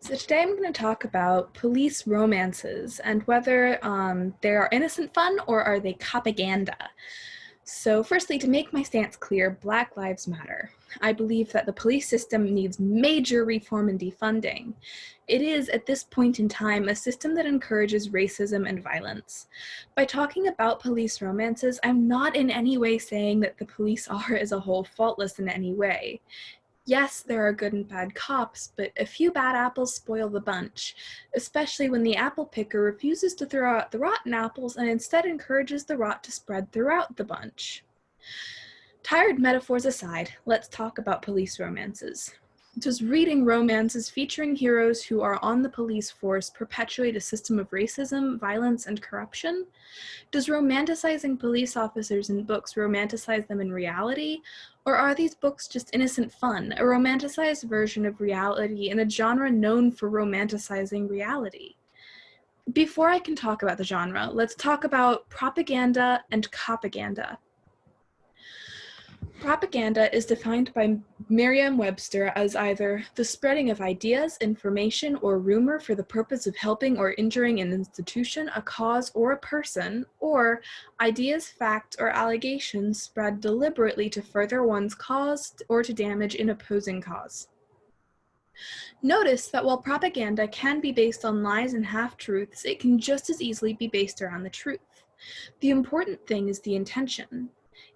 So today I'm going to talk about police romances and whether they are innocent fun or are they Copaganda. So firstly, to make my stance clear, Black Lives Matter. I believe that the police system needs major reform and defunding. It is, at this point in time, a system that encourages racism and violence. By talking about police romances, I'm not in any way saying that the police are as a whole faultless in any way. Yes, there are good and bad cops, but a few bad apples spoil the bunch, especially when the apple picker refuses to throw out the rotten apples and instead encourages the rot to spread throughout the bunch. Tired metaphors aside, let's talk about police romances. Does reading romances featuring heroes who are on the police force perpetuate a system of racism, violence, and corruption? Does romanticizing police officers in books romanticize them in reality? Or are these books just innocent fun, a romanticized version of reality in a genre known for romanticizing reality? Before I can talk about the genre, let's talk about propaganda and copaganda. Propaganda is defined by Merriam-Webster as either the spreading of ideas, information, or rumor for the purpose of helping or injuring an institution, a cause, or a person, or ideas, facts, or allegations spread deliberately to further one's cause or to damage an opposing cause. Notice that while propaganda can be based on lies and half-truths, it can just as easily be based around the truth. The important thing is the intention.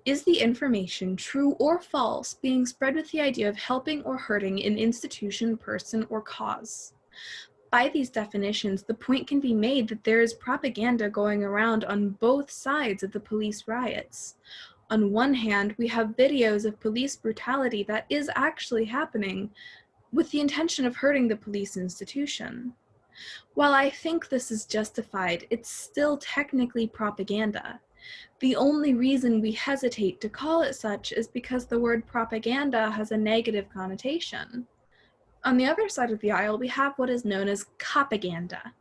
Is the information, true or false, being spread with the idea of helping or hurting an institution, person, or cause? By these definitions, the point can be made that there is propaganda going around on both sides of the police riots. On one hand, we have videos of police brutality that is actually happening with the intention of hurting the police institution. While I think this is justified, it's still technically propaganda. The only reason we hesitate to call it such is because the word propaganda has a negative connotation. On the other side of the aisle, we have what is known as copaganda.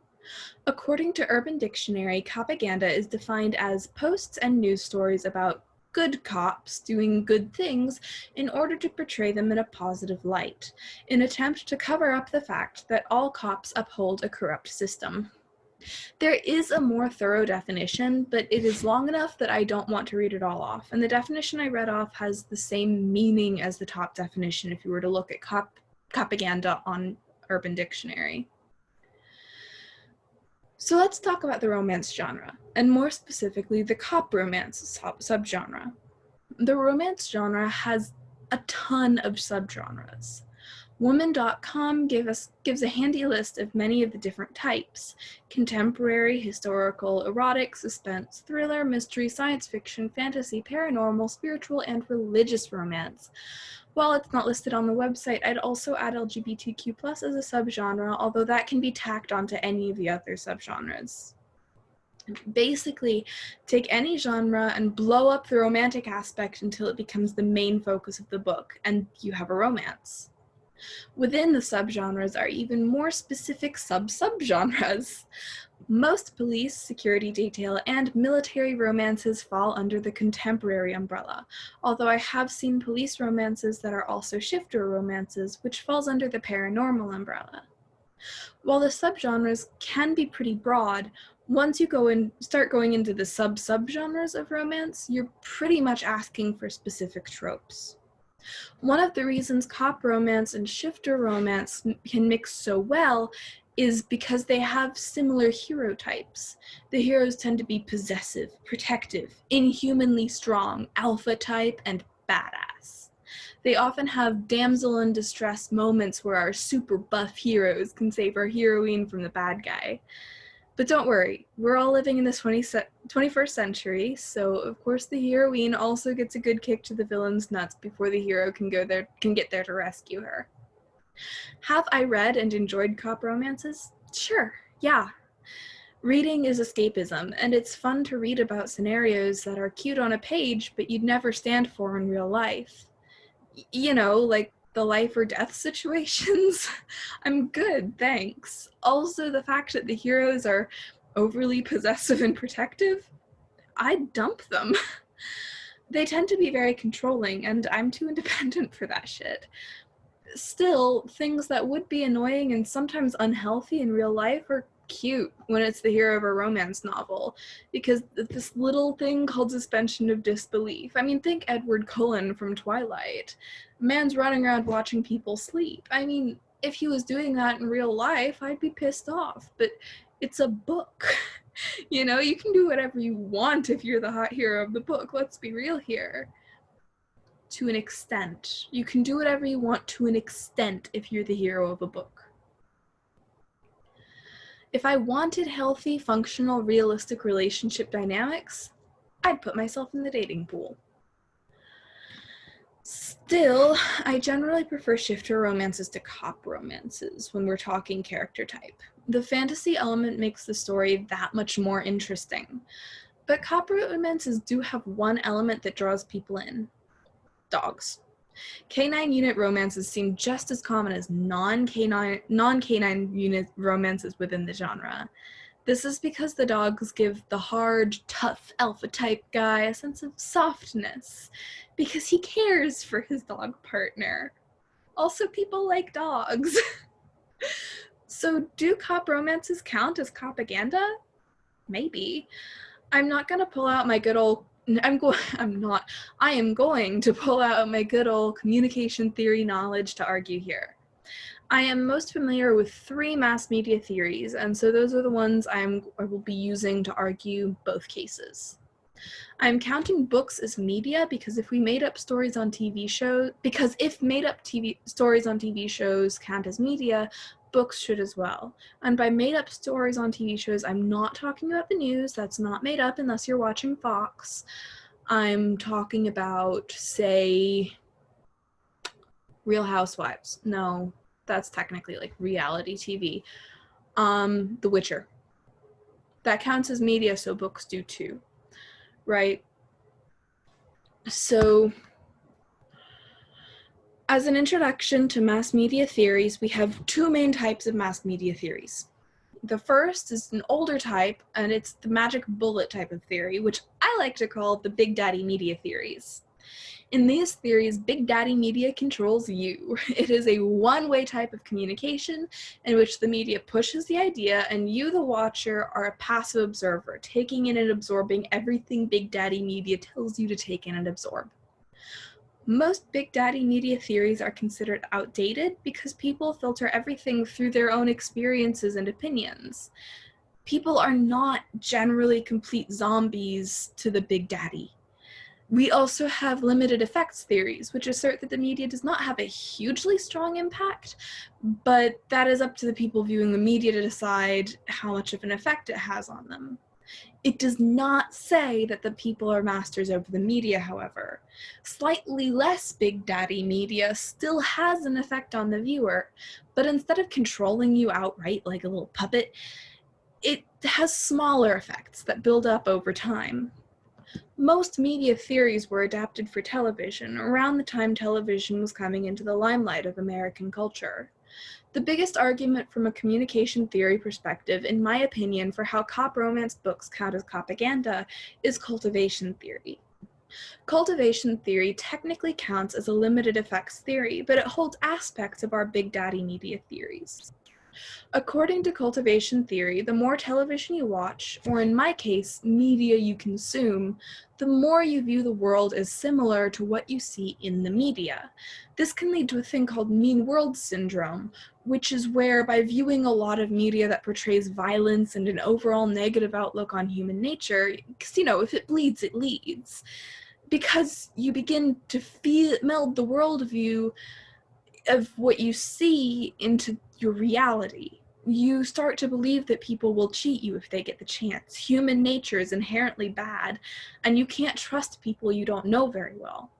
According to Urban Dictionary, copaganda is defined as posts and news stories about good cops doing good things in order to portray them in a positive light, in an attempt to cover up the fact that all cops uphold a corrupt system. There is a more thorough definition, but it is long enough that I don't want to read it all off, and the definition I read off has the same meaning as the top definition if you were to look at copaganda on Urban Dictionary. So let's talk about the romance genre, and more specifically the cop romance subgenre. The romance genre has a ton of subgenres. Woman.com gives a handy list of many of the different types: contemporary, historical, erotic, suspense, thriller, mystery, science fiction, fantasy, paranormal, spiritual, and religious romance. While it's not listed on the website, I'd also add LGBTQ+ as a subgenre, although that can be tacked onto any of the other subgenres. Basically, take any genre and blow up the romantic aspect until it becomes the main focus of the book, and you have a romance. Within the subgenres are even more specific sub-subgenres. Most police, security detail, and military romances fall under the contemporary umbrella, although I have seen police romances that are also shifter romances, which falls under the paranormal umbrella. While the subgenres can be pretty broad, once you start going into the sub-subgenres of romance, you're pretty much asking for specific tropes. One of the reasons cop romance and shifter romance can mix so well is because they have similar hero types. The heroes tend to be possessive, protective, inhumanly strong, alpha type, and badass. They often have damsel in distress moments where our super buff heroes can save our heroine from the bad guy. But don't worry, we're all living in the 21st century, so of course the heroine also gets a good kick to the villain's nuts before the hero can get there to rescue her. Have I read and enjoyed cop romances? Sure, yeah. Reading is escapism, and it's fun to read about scenarios that are cute on a page, but you'd never stand for in real life. You know, like the life or death situations. I'm good, thanks. Also, the fact that the heroes are overly possessive and protective, I'd dump them. They tend to be very controlling, and I'm too independent for that shit. still, things that would be annoying and sometimes unhealthy in real life are cute when it's the hero of a romance novel, because this little thing called suspension of disbelief. I mean, think Edward Cullen from Twilight. Man's running around watching people sleep. I mean, if he was doing that in real life, I'd be pissed off, but it's a book. You know, you can do whatever you want if you're the hot hero of the book. Let's be real here. To an extent. You can do whatever you want to an extent if you're the hero of a book. If I wanted healthy, functional, realistic relationship dynamics, I'd put myself in the dating pool. Still, I generally prefer shifter romances to cop romances when we're talking character type. The fantasy element makes the story that much more interesting. But cop romances do have one element that draws people in: dogs. Canine unit romances seem just as common as non-canine unit romances within the genre. This is because the dogs give the hard, tough, alpha-type guy a sense of softness, because he cares for his dog partner. Also, people like dogs. So, do cop romances count as Copaganda? Maybe. I'm not gonna pull out my good old I am going to pull out my good old communication theory knowledge to argue here. I am most familiar with 3 mass media theories, and so those are the ones I will be using to argue both cases. I'm counting books as media because if made up stories on TV shows count as media, books should as well. And by made up stories on TV shows, I'm not talking about the news. That's not made up unless you're watching Fox. I'm talking about, say, Real Housewives. No, that's technically like reality TV. The Witcher. That counts as media, so books do too, right? So, as an introduction to mass media theories, we have 2 main types of mass media theories. The first is an older type, and it's the magic bullet type of theory, which I like to call the Big Daddy media theories. In these theories, Big Daddy media controls you. It is a one-way type of communication in which the media pushes the idea and you, the watcher, are a passive observer, taking in and absorbing everything Big Daddy media tells you to take in and absorb. Most Big Daddy media theories are considered outdated because people filter everything through their own experiences and opinions. People are not generally complete zombies to the Big Daddy. We also have limited effects theories, which assert that the media does not have a hugely strong impact, but that is up to the people viewing the media to decide how much of an effect it has on them. It does not say that the people are masters over the media, however. Slightly less Big Daddy media still has an effect on the viewer, but instead of controlling you outright like a little puppet, it has smaller effects that build up over time. Most media theories were adapted for television around the time television was coming into the limelight of American culture. The biggest argument from a communication theory perspective, in my opinion, for how cop romance books count as Copaganda is cultivation theory. Cultivation theory technically counts as a limited effects theory, but it holds aspects of our Big Daddy media theories. According to cultivation theory, the more television you watch, or in my case, media you consume, the more you view the world as similar to what you see in the media. This can lead to a thing called mean world syndrome, which is where by viewing a lot of media that portrays violence and an overall negative outlook on human nature, because, if it bleeds, it leads. Because you begin to meld the worldview of what you see into your reality. You start to believe that people will cheat you if they get the chance. Human nature is inherently bad, and you can't trust people you don't know very well.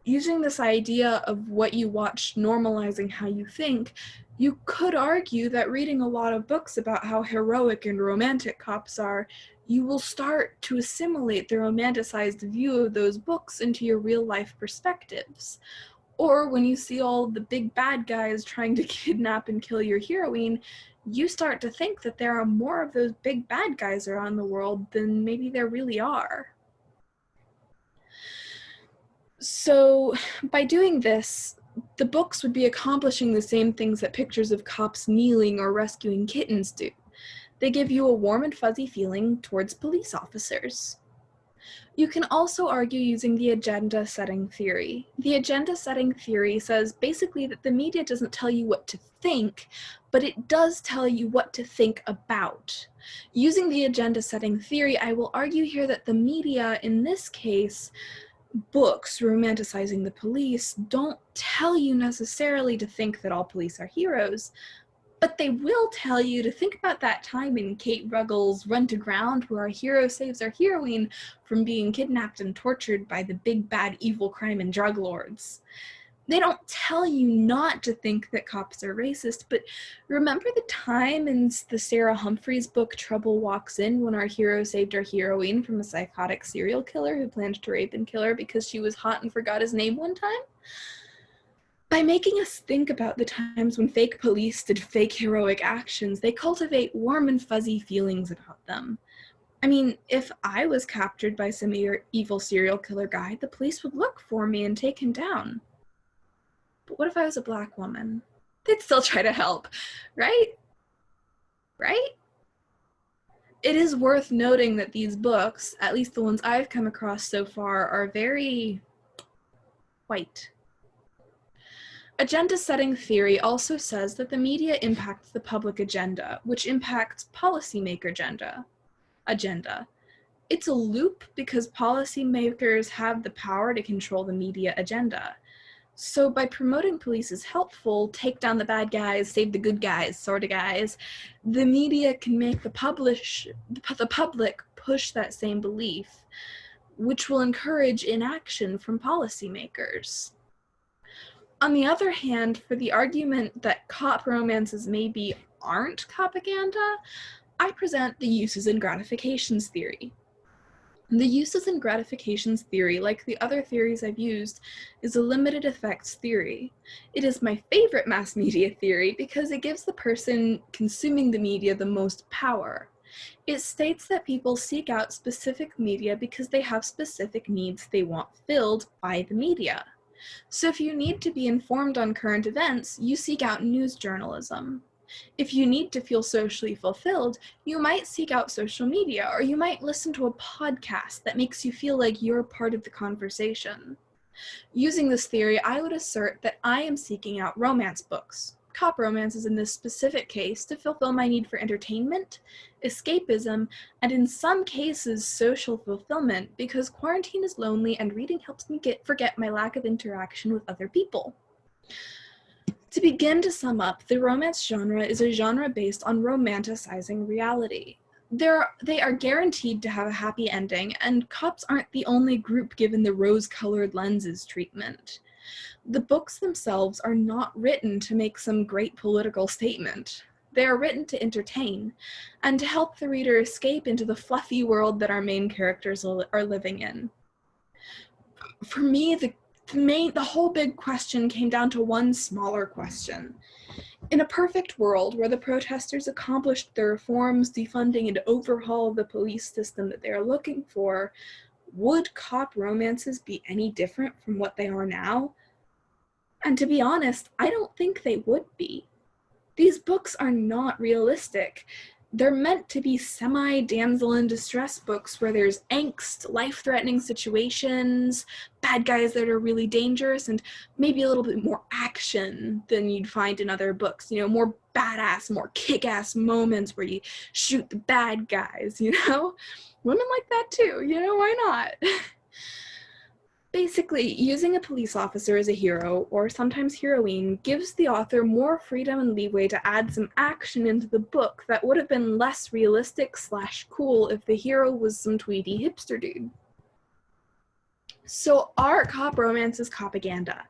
Using this idea of what you watch normalizing how you think, you could argue that reading a lot of books about how heroic and romantic cops are, you will start to assimilate the romanticized view of those books into your real-life perspectives. Or when you see all the big bad guys trying to kidnap and kill your heroine, you start to think that there are more of those big bad guys around the world than maybe there really are. So by doing this, The books would be accomplishing the same things that pictures of cops kneeling or rescuing kittens do. They give you a warm and fuzzy feeling towards police officers. You can also argue using the agenda-setting theory. The agenda-setting theory says basically that the media doesn't tell you what to think, but it does tell you what to think about. Using the agenda-setting theory, I will argue here that the media, in this case, books romanticizing the police, don't tell you necessarily to think that all police are heroes, but they will tell you to think about that time in Kate Ruggles' Run to Ground where our hero saves our heroine from being kidnapped and tortured by the big bad evil crime and drug lords. They don't tell you not to think that cops are racist, but remember the time in the Sarah Humphries book Trouble Walks In when our hero saved our heroine from a psychotic serial killer who planned to rape and kill her because she was hot and forgot his name one time? By making us think about the times when fake police did fake heroic actions, they cultivate warm and fuzzy feelings about them. I mean, if I was captured by some evil serial killer guy, the police would look for me and take him down. But what if I was a Black woman? They'd still try to help, right? Right? It is worth noting that these books, at least the ones I've come across so far, are very white. Agenda-setting theory also says that the media impacts the public agenda, which impacts policymaker agenda. It's a loop because policymakers have the power to control the media agenda. So by promoting police as helpful, take down the bad guys, save the good guys sort of guys, the media can make the public push that same belief, which will encourage inaction from policymakers. On the other hand, for the argument that cop romances maybe aren't Copaganda, I present the uses and gratifications theory. The uses and gratifications theory, like the other theories I've used, is a limited effects theory. It is my favorite mass media theory because it gives the person consuming the media the most power. It states that people seek out specific media because they have specific needs they want filled by the media. So if you need to be informed on current events, you seek out news journalism. If you need to feel socially fulfilled, you might seek out social media, or you might listen to a podcast that makes you feel like you're part of the conversation. Using this theory, I would assert that I am seeking out romance books, cop romances in this specific case, to fulfill my need for entertainment, escapism, and in some cases, social fulfillment, because quarantine is lonely and reading helps me forget my lack of interaction with other people. To begin to sum up, the romance genre is a genre based on romanticizing reality. They are guaranteed to have a happy ending, and cops aren't the only group given the rose-colored lenses treatment. The books themselves are not written to make some great political statement. They are written to entertain, and to help the reader escape into the fluffy world that our main characters are living in. For me, the whole big question came down to one smaller question. In a perfect world where the protesters accomplished the reforms, defunding, and overhaul of the police system that they are looking for, would cop romances be any different from what they are now? And to be honest, I don't think they would be. These books are not realistic. They're meant to be semi-damsel in distress books where there's angst, life-threatening situations, bad guys that are really dangerous, and maybe a little bit more action than you'd find in other books. You know, more badass, more kick-ass moments where you shoot the bad guys, you know? Women like that too, you know, why not? Basically, using a police officer as a hero, or sometimes heroine, gives the author more freedom and leeway to add some action into the book that would have been less realistic / cool if the hero was some tweedy hipster dude. So are cop romances Copaganda?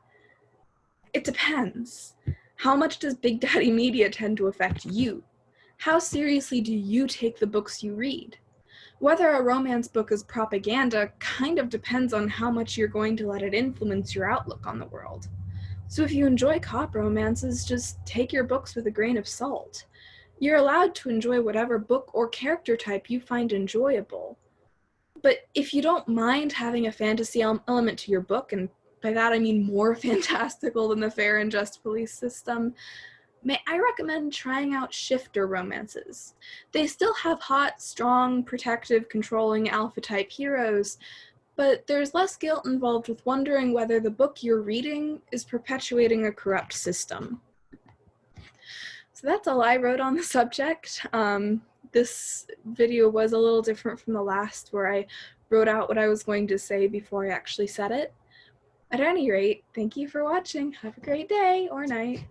It depends. How much does Big Daddy Media tend to affect you? How seriously do you take the books you read? Whether a romance book is propaganda kind of depends on how much you're going to let it influence your outlook on the world. So if you enjoy cop romances, just take your books with a grain of salt. You're allowed to enjoy whatever book or character type you find enjoyable. But if you don't mind having a fantasy element to your book and by that I mean more fantastical than the fair and just police system, I recommend trying out shifter romances. They still have hot, strong, protective, controlling alpha-type heroes, but there's less guilt involved with wondering whether the book you're reading is perpetuating a corrupt system. So that's all I wrote on the subject. This video was a little different from the last, where I wrote out what I was going to say before I actually said it. At any rate, thank you for watching. Have a great day or night.